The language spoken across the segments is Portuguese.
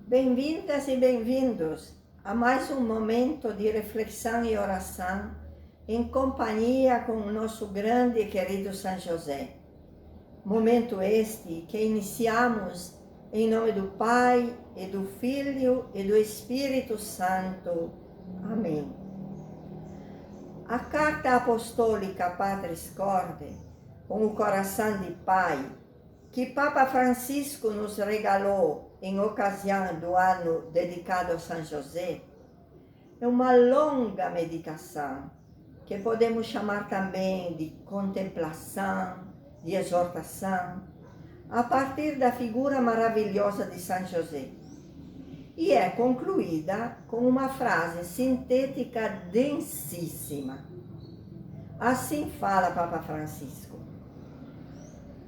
Bem-vindas e bem-vindos a mais um momento de reflexão e oração em companhia com o nosso grande e querido São José. Momento este que iniciamos em nome do Pai e do Filho e do Espírito Santo. Amém. A carta apostólica Patris Corde, com o coração de Pai, que Papa Francisco nos regalou em ocasião do ano dedicado a São José, é uma longa meditação, que podemos chamar também de contemplação, de exortação, a partir da figura maravilhosa de São José. E é concluída com uma frase sintética densíssima. Assim fala Papa Francisco: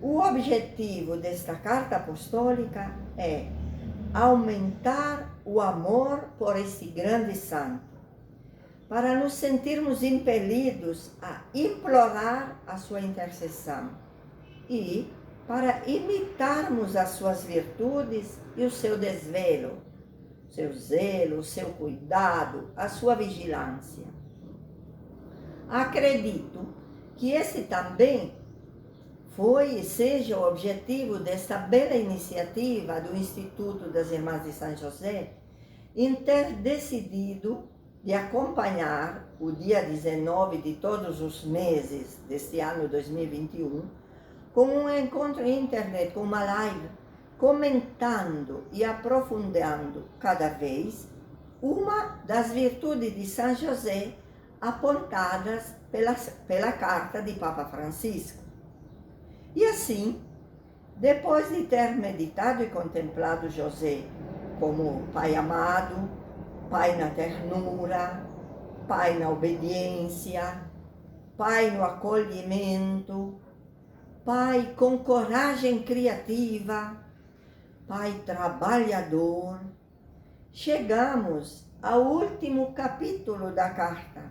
o objetivo desta carta apostólica é aumentar o amor por este grande santo, para nos sentirmos impelidos a implorar a sua intercessão e para imitarmos as suas virtudes e o seu desvelo, seu zelo, o seu cuidado, a sua vigilância. Acredito que esse também foi e seja o objetivo desta bela iniciativa do Instituto das Irmãs de São José, em ter decidido de acompanhar o dia 19 de todos os meses deste ano 2021 com um encontro em internet, com uma live, comentando e aprofundando cada vez uma das virtudes de São José apontadas pela carta de Papa Francisco. E assim, depois de ter meditado e contemplado José como Pai amado, Pai na ternura, Pai na obediência, Pai no acolhimento, Pai com coragem criativa, Pai trabalhador, chegamos ao último capítulo da carta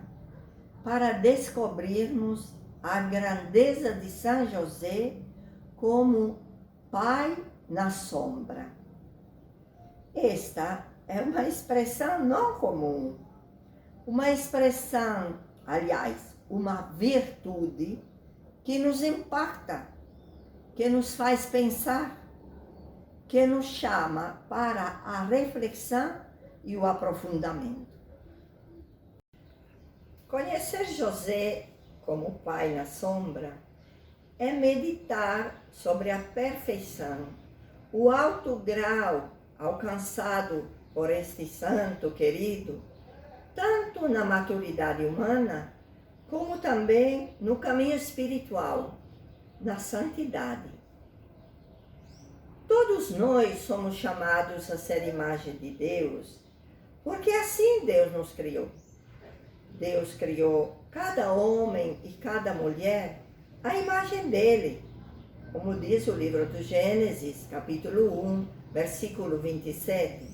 para descobrirmos a grandeza de São José como Pai na sombra. Esta é uma expressão não comum, uma expressão, aliás, uma virtude que nos impacta, que nos faz pensar, que nos chama para a reflexão e o aprofundamento. Conhecer José como Pai na sombra é meditar sobre a perfeição, o alto grau alcançado por este santo querido, tanto na maturidade humana, como também no caminho espiritual, na santidade. Todos nós somos chamados a ser imagem de Deus, porque assim Deus nos criou. Deus criou cada homem e cada mulher à imagem dele, como diz o livro do Gênesis, capítulo 1, versículo 27.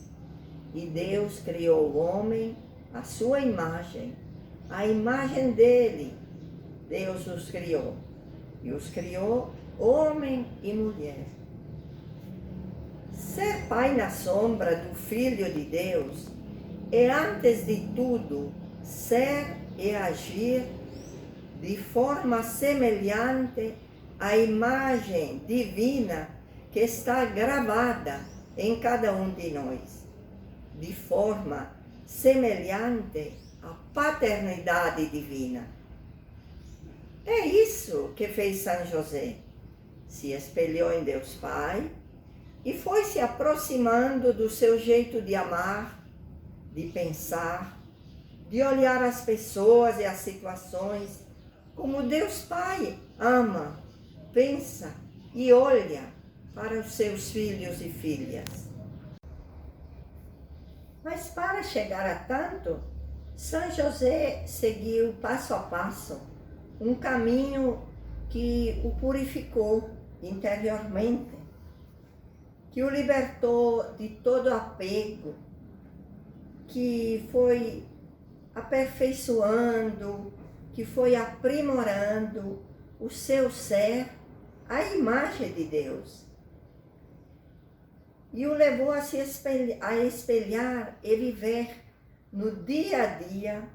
E Deus criou o homem à sua imagem, a imagem dele, Deus os criou. E os criou homem e mulher. Ser pai na sombra do Filho de Deus é, antes de tudo, ser e agir de forma semelhante à imagem divina que está gravada em cada um de nós, de forma semelhante à paternidade divina. É isso que fez São José. Se espelhou em Deus Pai e foi se aproximando do seu jeito de amar, de pensar, de olhar as pessoas e as situações como Deus Pai ama, pensa e olha para os seus filhos e filhas. Mas para chegar a tanto, São José seguiu passo a passo um caminho que o purificou interiormente, que o libertou de todo apego, que foi aperfeiçoando, que foi aprimorando o seu ser à imagem de Deus. e o levou a se espelhar e viver no dia a dia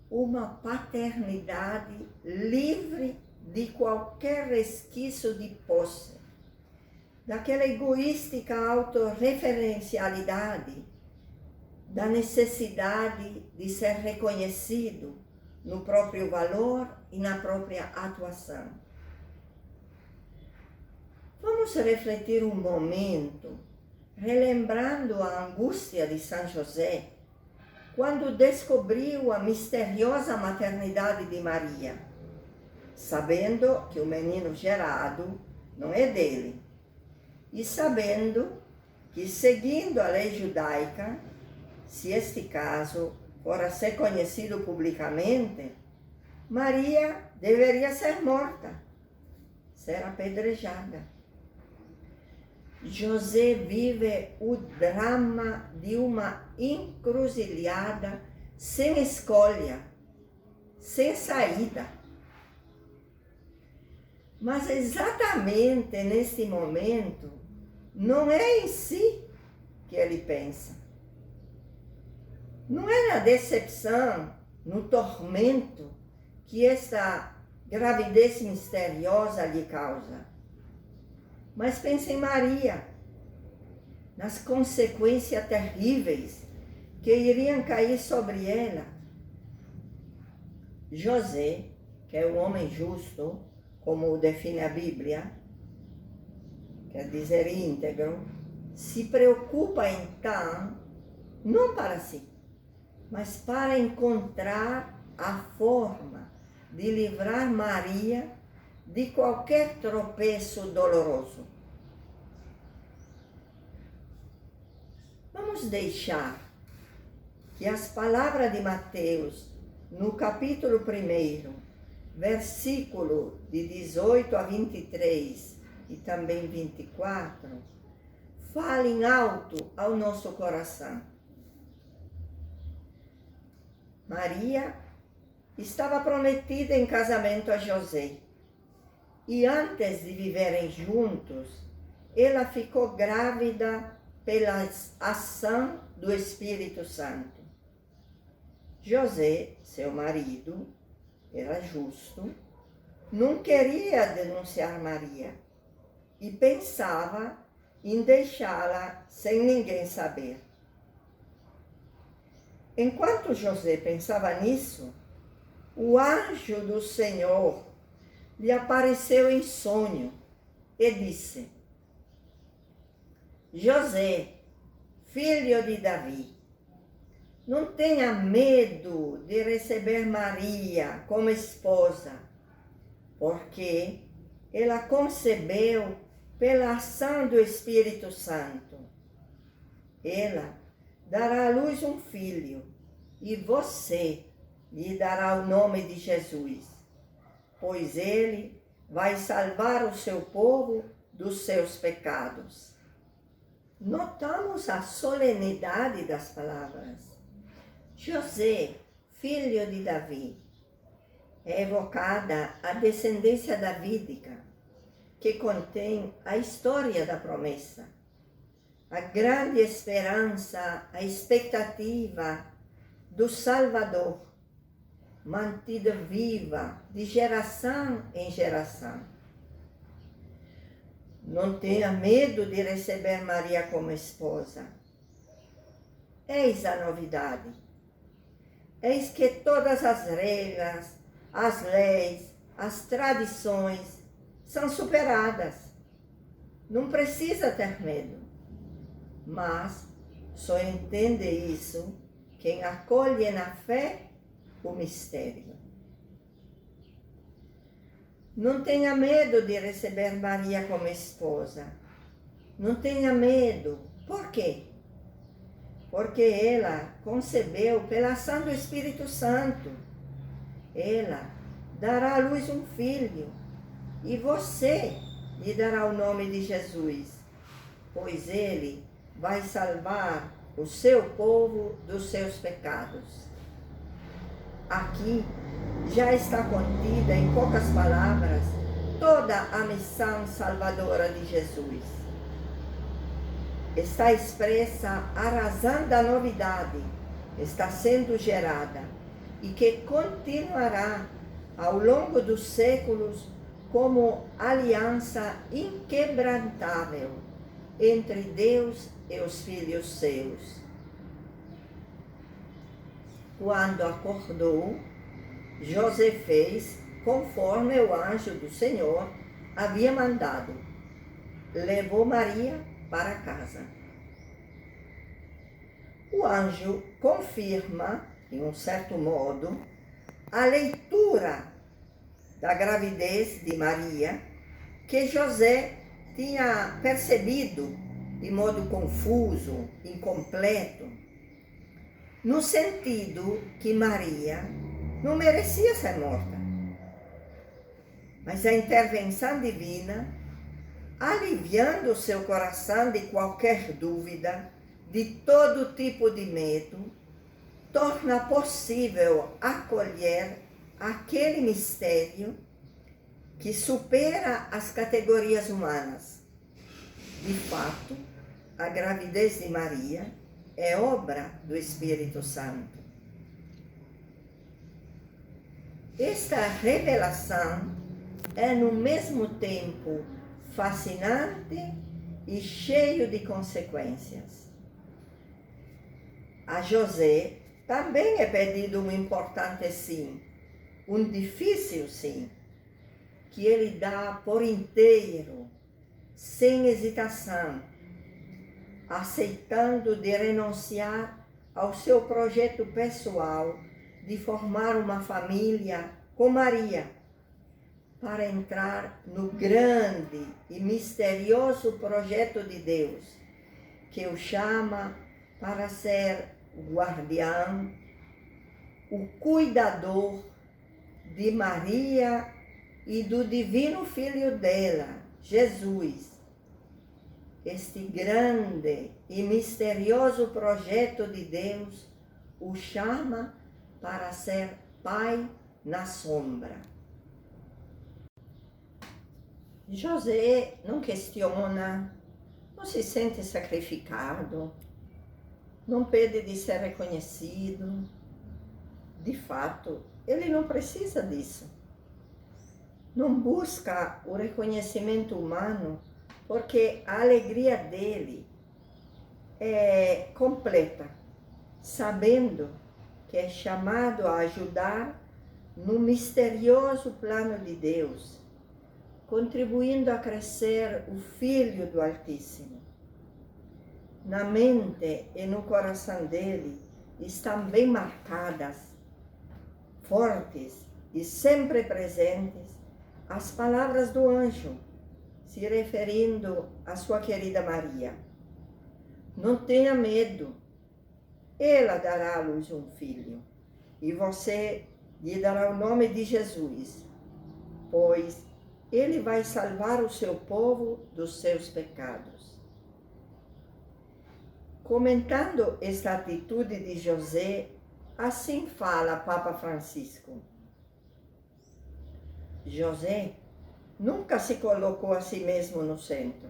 uma paternidade livre de qualquer resquício de posse, daquela egoística autorreferencialidade, da necessidade de ser reconhecido no próprio valor e na própria atuação. Vamos refletir um momento, relembrando a angústia de São José, quando descobriu a misteriosa maternidade de Maria, sabendo que o menino gerado não é dele, e sabendo que, seguindo a lei judaica, se este caso for a ser conhecido publicamente, Maria deveria ser morta, ser apedrejada. José vive o drama de uma encruzilhada sem escolha, sem saída. Mas exatamente nesse momento, não é em si que ele pensa. Não é na decepção, no tormento que esta gravidez misteriosa lhe causa. Mas pensa em Maria, nas consequências terríveis que iriam cair sobre ela. José, que é um homem justo, como o define a Bíblia, quer dizer íntegro, se preocupa então, não para si, mas para encontrar a forma de livrar Maria de qualquer tropeço doloroso. Vamos deixar que as palavras de Mateus, no capítulo 1, versículo de 18 a 23 e também 24, falem alto ao nosso coração. Maria estava prometida em casamento a José. E antes de viverem juntos, ela ficou grávida pela ação do Espírito Santo. José, seu marido, era justo, não queria denunciar Maria e pensava em deixá-la sem ninguém saber. Enquanto José pensava nisso, o anjo do Senhor lhe apareceu em sonho e disse: José, filho de Davi, não tenha medo de receber Maria como esposa, porque ela concebeu pela ação do Espírito Santo. Ela dará à luz um filho, e você lhe dará o nome de Jesus, pois ele vai salvar o seu povo dos seus pecados. Notamos a solenidade das palavras. José, filho de Davi, é evocada a descendência davídica, que contém a história da promessa, a grande esperança, a expectativa do Salvador, mantida viva de geração em geração. Não tenha medo de receber Maria como esposa. Eis a novidade. Eis que todas as regras, as leis, as tradições são superadas. Não precisa ter medo. Mas só entende isso quem acolhe na fé o mistério. Não tenha medo de receber Maria como esposa. Não tenha medo. Por quê? Porque ela concebeu pela ação do Espírito Santo. Ela dará à luz um filho, e você lhe dará o nome de Jesus, pois ele vai salvar o seu povo dos seus pecados. Aqui já está contida, em poucas palavras, toda a missão salvadora de Jesus. está expressa a razão da novidade, está sendo gerada e que continuará ao longo dos séculos como aliança inquebrantável entre Deus e os filhos seus. Quando acordou, José fez conforme o anjo do Senhor havia mandado. Levou Maria para casa. O anjo confirma, de um certo modo, a leitura da gravidez de Maria, que José tinha percebido de modo confuso, incompleto, no sentido que Maria não merecia ser morta. Mas a intervenção divina, aliviando seu coração de qualquer dúvida, de todo tipo de medo, torna possível acolher aquele mistério que supera as categorias humanas. De fato, a gravidez de Maria é obra do Espírito Santo. Esta revelação é no mesmo tempo fascinante e cheio de consequências. A José também é pedido um importante sim, um difícil sim, que ele dá por inteiro, sem hesitação, aceitando de renunciar ao seu projeto pessoal de formar uma família com Maria, para entrar no grande e misterioso projeto de Deus, que o chama para ser o guardião, o cuidador de Maria e do divino Filho dela, Jesus. Este grande e misterioso projeto de Deus o chama para ser pai na sombra. José não questiona, não se sente sacrificado, não pede de ser reconhecido. De fato, ele não precisa disso. Não busca o reconhecimento humano, porque a alegria dele é completa, sabendo que é chamado a ajudar no misterioso plano de Deus, contribuindo a crescer o Filho do Altíssimo. Na mente e no coração dele estão bem marcadas, fortes e sempre presentes as palavras do anjo, se referindo à sua querida Maria. Não tenha medo, ela dará à luz um filho, e você lhe dará o nome de Jesus, pois ele vai salvar o seu povo dos seus pecados. Comentando esta atitude de José, assim fala Papa Francisco. José nunca se colocou a si mesmo no centro.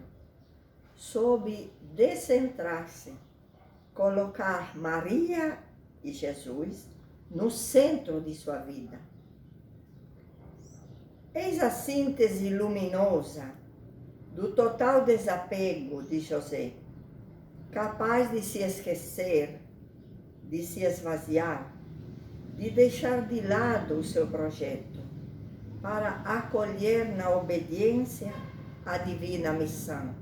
Soube descentrar-se, colocar Maria e Jesus no centro de sua vida. Eis a síntese luminosa do total desapego de José, capaz de se esquecer, de se esvaziar, de deixar de lado o seu projeto, para acolher na obediência a divina missão.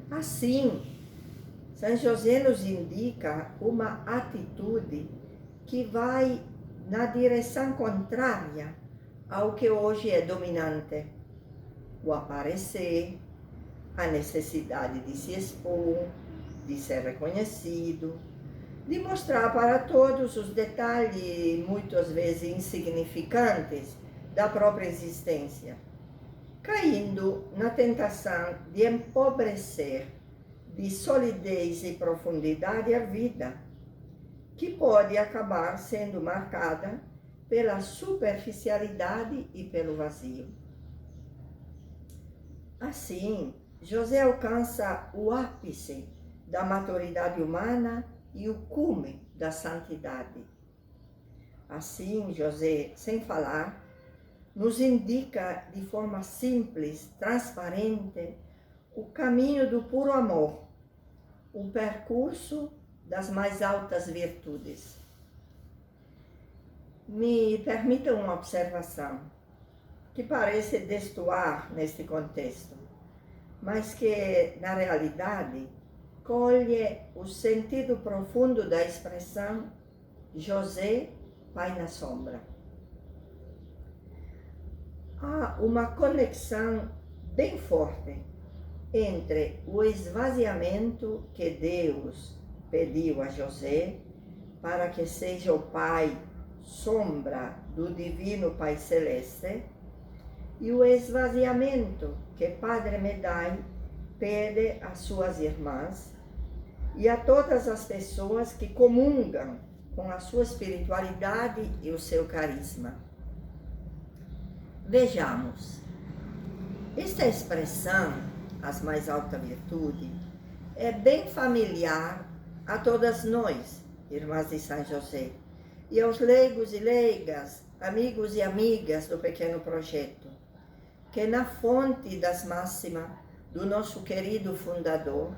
Assim, São José nos indica uma atitude que vai na direção contrária ao que hoje é dominante: o aparecer, a necessidade de se expor, de ser reconhecido, de mostrar para todos os detalhes, muitas vezes insignificantes, da própria existência, caindo na tentação de empobrecer de solidez e profundidade a vida, que pode acabar sendo marcada pela superficialidade e pelo vazio. Assim, José alcança o ápice da maturidade humana e o cume da santidade. Assim, José, sem falar, nos indica de forma simples, transparente, o caminho do puro amor, o percurso das mais altas virtudes. Me permita uma observação, que parece destoar neste contexto, mas que, na realidade, colhe o sentido profundo da expressão José, Pai na sombra. Há uma conexão bem forte entre o esvaziamento que Deus pediu a José para que seja o pai sombra do divino Pai Celeste e o esvaziamento que Padre Medai pede às suas irmãs e a todas as pessoas que comungam com a sua espiritualidade e o seu carisma. Vejamos, esta expressão, as mais alta virtude, é bem familiar a todas nós, irmãs de São José, e aos leigos e leigas, amigos e amigas do pequeno projeto, que na fonte das máximas do nosso querido fundador,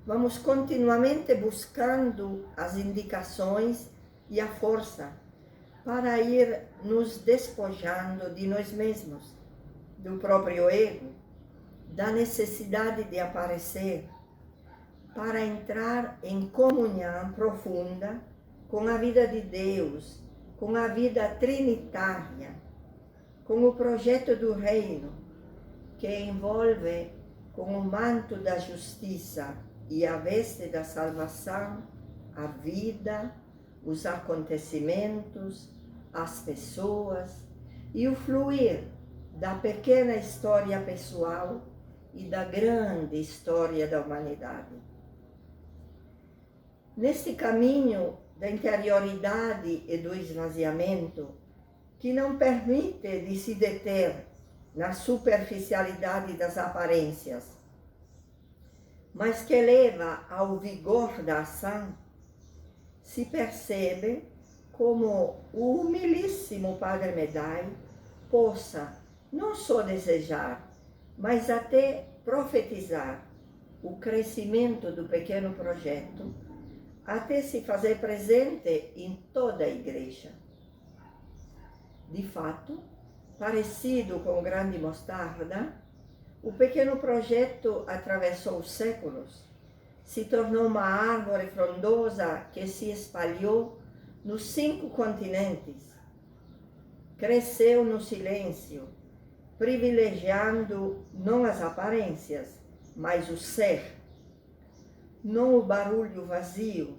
vamos continuamente buscando as indicações e a força para ir nos despojando de nós mesmos, do próprio ego, da necessidade de aparecer, para entrar em comunhão profunda com a vida de Deus, com a vida trinitária, com o projeto do reino, que envolve com o manto da justiça e a veste da salvação, a vida, os acontecimentos, as pessoas e o fluir da pequena história pessoal e da grande história da humanidade. Neste caminho da interioridade e do esvaziamento, que não permite de se deter na superficialidade das aparências, mas que leva ao vigor da ação, se percebe como o humilíssimo Padre Medai possa não só desejar, mas até profetizar o crescimento do pequeno projeto, até se fazer presente em toda a igreja. De fato, parecido com o grande mostarda, o pequeno projeto atravessou os séculos, se tornou uma árvore frondosa que se espalhou nos 5 continentes, cresceu no silêncio, privilegiando não as aparências, mas o ser, não o barulho vazio,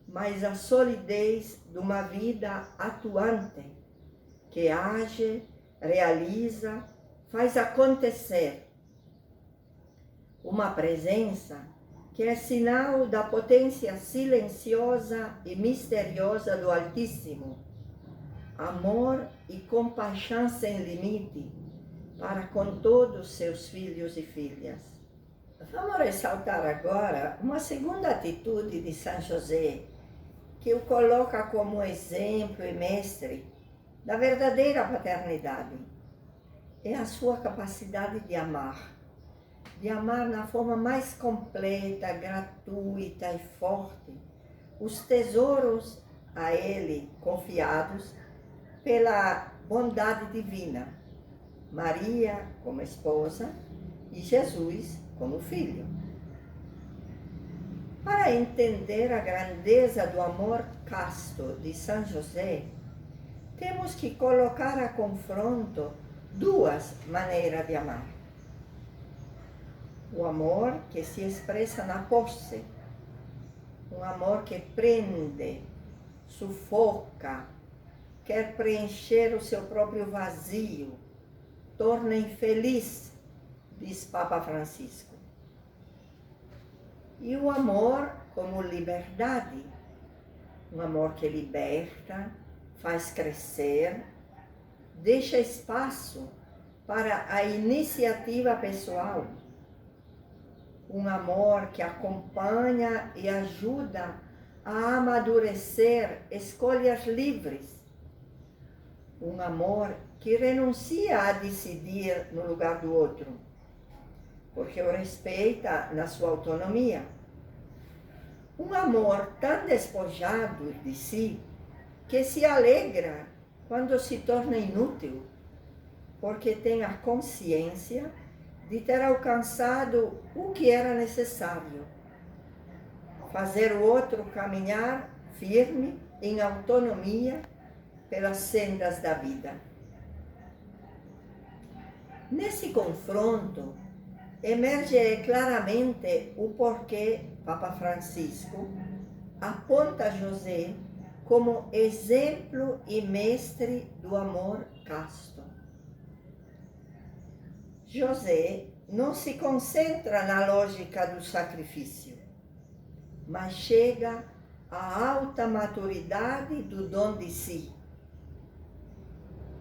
mas a solidez de uma vida atuante, que age, realiza, faz acontecer. Uma presença que é sinal da potência silenciosa e misteriosa do Altíssimo, amor e compaixão sem limite para com todos seus filhos e filhas. Vamos ressaltar agora uma segunda atitude de São José, que o coloca como exemplo e mestre da verdadeira paternidade. É a sua capacidade de amar na forma mais completa, gratuita e forte, os tesouros a ele confiados pela bondade divina, Maria como esposa e Jesus como filho. Para entender a grandeza do amor casto de São José, temos que colocar a confronto 2 maneiras de amar. O amor que se expressa na posse, um amor que prende, sufoca, quer preencher o seu próprio vazio, torna infeliz, diz Papa Francisco. E o amor como liberdade, um amor que liberta, faz crescer, deixa espaço para a iniciativa pessoal, um amor que acompanha e ajuda a amadurecer escolhas livres, um amor que renuncia a decidir no lugar do outro, porque o respeita na sua autonomia. Um amor tão despojado de si que se alegra quando se torna inútil, porque tem a consciência de ter alcançado o que era necessário. Fazer o outro caminhar firme, em autonomia, pelas sendas da vida. Nesse confronto, emerge claramente o porquê Papa Francisco aponta José como exemplo e mestre do amor casto. José não se concentra na lógica do sacrifício, mas chega à alta maturidade do dom de si.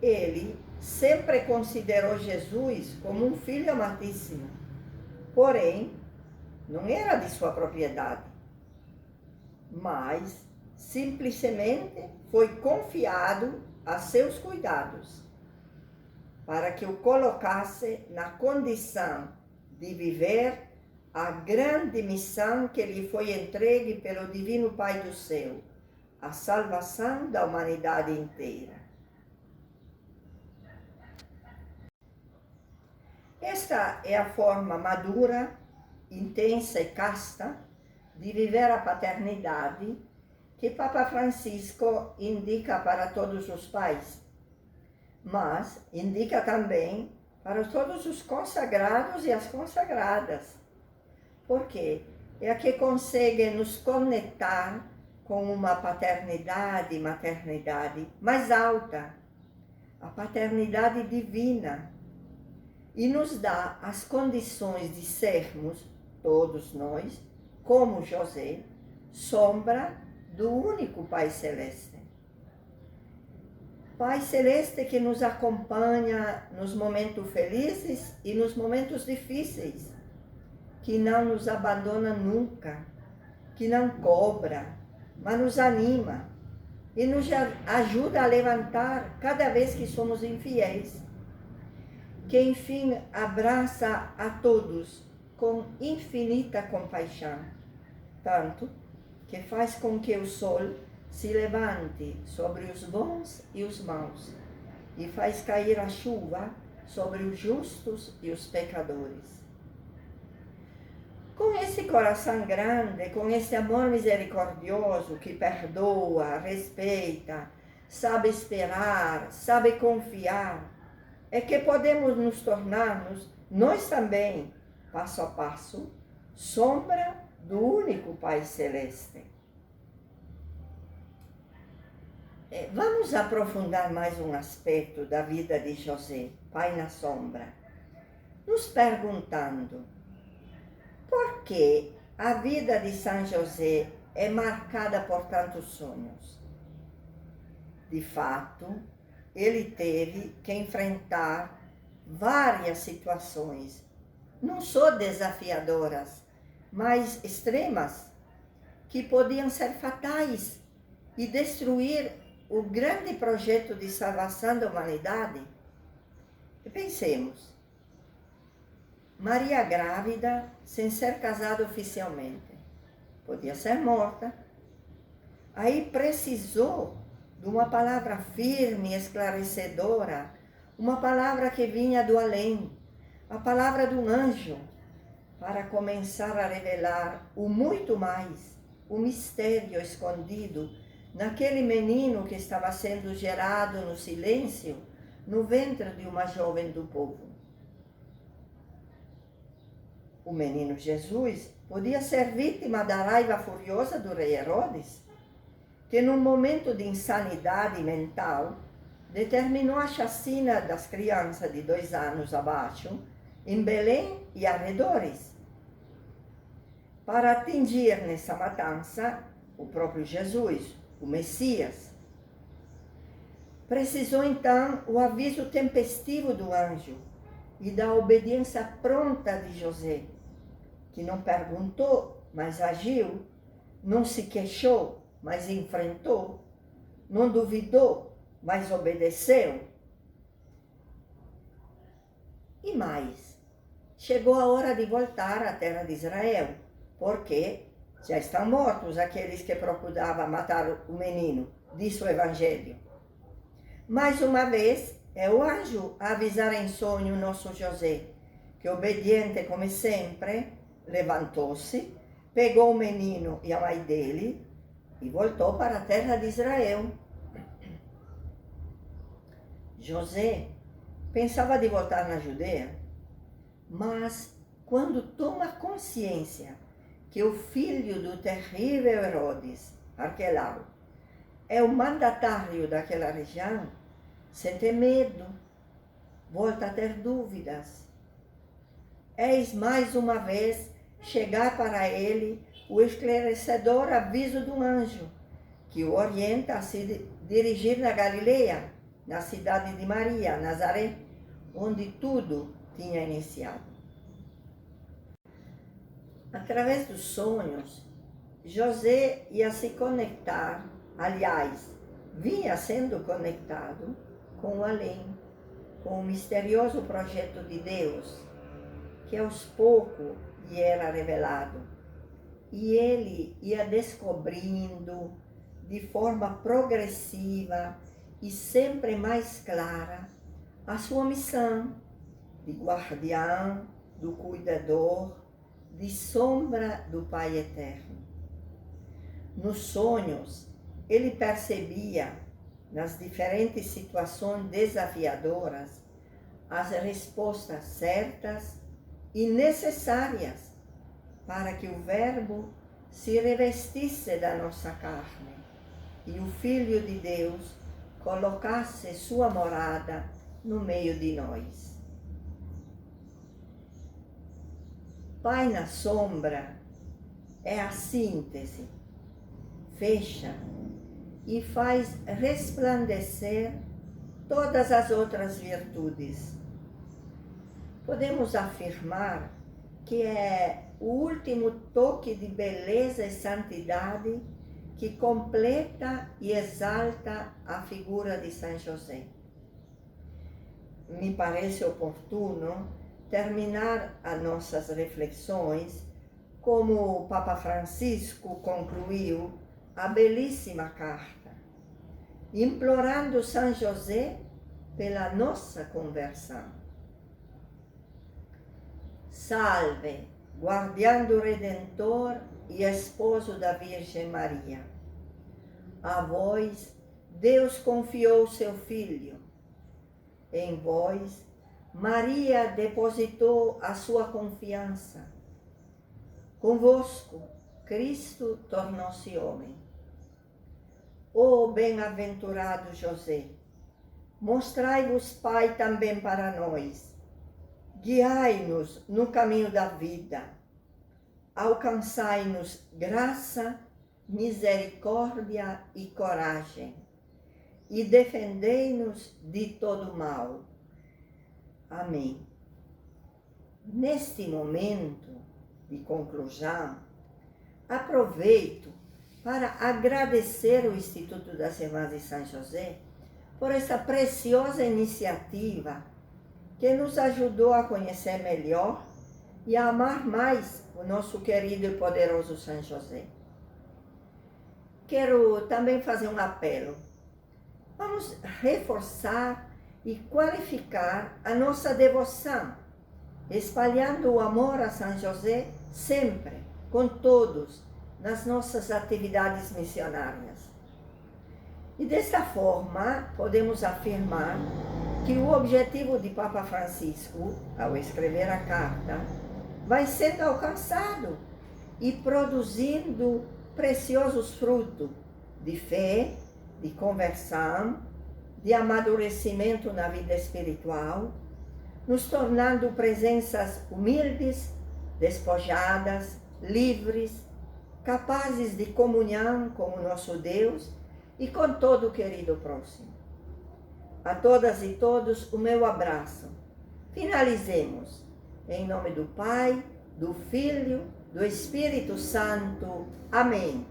Ele sempre considerou Jesus como um filho amadíssimo, porém, não era de sua propriedade, mas simplesmente foi confiado a seus cuidados, para que o colocasse na condição de viver a grande missão que lhe foi entregue pelo Divino Pai do Céu, a salvação da humanidade inteira. Esta é a forma madura, intensa e casta de viver a paternidade que Papa Francisco indica para todos os pais, mas indica também para todos os consagrados e as consagradas, porque é a que consegue nos conectar com uma paternidade e maternidade mais alta, a paternidade divina, e nos dá as condições de sermos, todos nós, como José, sombra do único Pai Celeste. Pai Celeste que nos acompanha nos momentos felizes e nos momentos difíceis, que não nos abandona nunca, que não cobra, mas nos anima e nos ajuda a levantar cada vez que somos infiéis, que enfim abraça a todos com infinita compaixão, tanto que faz com que o sol se levante sobre os bons e os maus, e faz cair a chuva sobre os justos e os pecadores. Com esse coração grande, com esse amor misericordioso que perdoa, respeita, sabe esperar, sabe confiar, é que podemos nos tornarmos, nós também, passo a passo, sombra do único Pai Celeste. Vamos aprofundar mais um aspecto da vida de José, Pai na Sombra, nos perguntando por que a vida de São José é marcada por tantos sonhos. De fato, ele teve que enfrentar várias situações, não só desafiadoras, mas extremas, que podiam ser fatais e destruir o grande projeto de salvação da humanidade. E pensemos, Maria grávida, sem ser casada oficialmente, podia ser morta. Aí precisou de uma palavra firme, esclarecedora, uma palavra que vinha do além, a palavra do anjo, para começar a revelar o muito mais, o mistério escondido naquele menino que estava sendo gerado no silêncio, no ventre de uma jovem do povo. O menino Jesus podia ser vítima da raiva furiosa do rei Herodes, que num momento de insanidade mental, determinou a chacina das crianças de 2 anos abaixo, em Belém e arredores, para atingir nessa matança o próprio Jesus, o Messias. Precisou então o aviso tempestivo do anjo e da obediência pronta de José, que não perguntou, mas agiu, não se queixou, mas enfrentou, não duvidou, mas obedeceu. E mais, chegou a hora de voltar à terra de Israel, porque já estão mortos aqueles que procuravam matar o menino, diz o Evangelho. Mais uma vez, é o anjo a avisar em sonho nosso José, que obediente como sempre, levantou-se, pegou o menino e a mãe dele e voltou para a terra de Israel. José pensava de voltar na Judeia, mas quando toma consciência que o filho do terrível Herodes, Arquelau, é o mandatário daquela região, sente medo, volta a ter dúvidas. Eis mais uma vez chegar para ele o esclarecedor aviso do anjo, que o orienta a se dirigir na Galileia, na cidade de Maria, Nazaré, onde tudo tinha iniciado. Através dos sonhos, José ia se conectar, aliás, vinha sendo conectado com o além, com o misterioso projeto de Deus, que aos poucos lhe era revelado. E ele ia descobrindo de forma progressiva e sempre mais clara a sua missão de guardião, do cuidador, de sombra do Pai Eterno. Nos sonhos, ele percebia, nas diferentes situações desafiadoras, as respostas certas e necessárias para que o Verbo se revestisse da nossa carne e o Filho de Deus colocasse sua morada no meio de nós. Pai na sombra é a síntese, fecha e faz resplandecer todas as outras virtudes. Podemos afirmar que é o último toque de beleza e santidade que completa e exalta a figura de São José. Me parece oportuno terminar as nossas reflexões como o Papa Francisco concluiu a belíssima carta, implorando São José pela nossa conversão. Salve, guardião do Redentor e esposo da Virgem Maria. A vós Deus confiou seu Filho. Em vós Maria depositou a sua confiança. Convosco Cristo tornou-se homem. Ó bem-aventurado José, mostrai-vos Pai também para nós. Guiai-nos no caminho da vida. Alcançai-nos graça, misericórdia e coragem. E defendei-nos de todo mal. Amém. Neste momento de conclusão, aproveito para agradecer o Instituto das Irmãs de São José por essa preciosa iniciativa que nos ajudou a conhecer melhor e a amar mais o nosso querido e poderoso São José. Quero também fazer um apelo. Vamos reforçar e qualificar a nossa devoção, espalhando o amor a São José sempre, com todos, nas nossas atividades missionárias. E desta forma, podemos afirmar que o objetivo de Papa Francisco, ao escrever a carta, vai sendo alcançado e produzindo preciosos frutos de fé, de conversão, de amadurecimento na vida espiritual, nos tornando presenças humildes, despojadas, livres, capazes de comunhão com o nosso Deus e com todo o querido próximo. A todas e todos o meu abraço. Finalizemos. Em nome do Pai, do Filho, do Espírito Santo. Amém.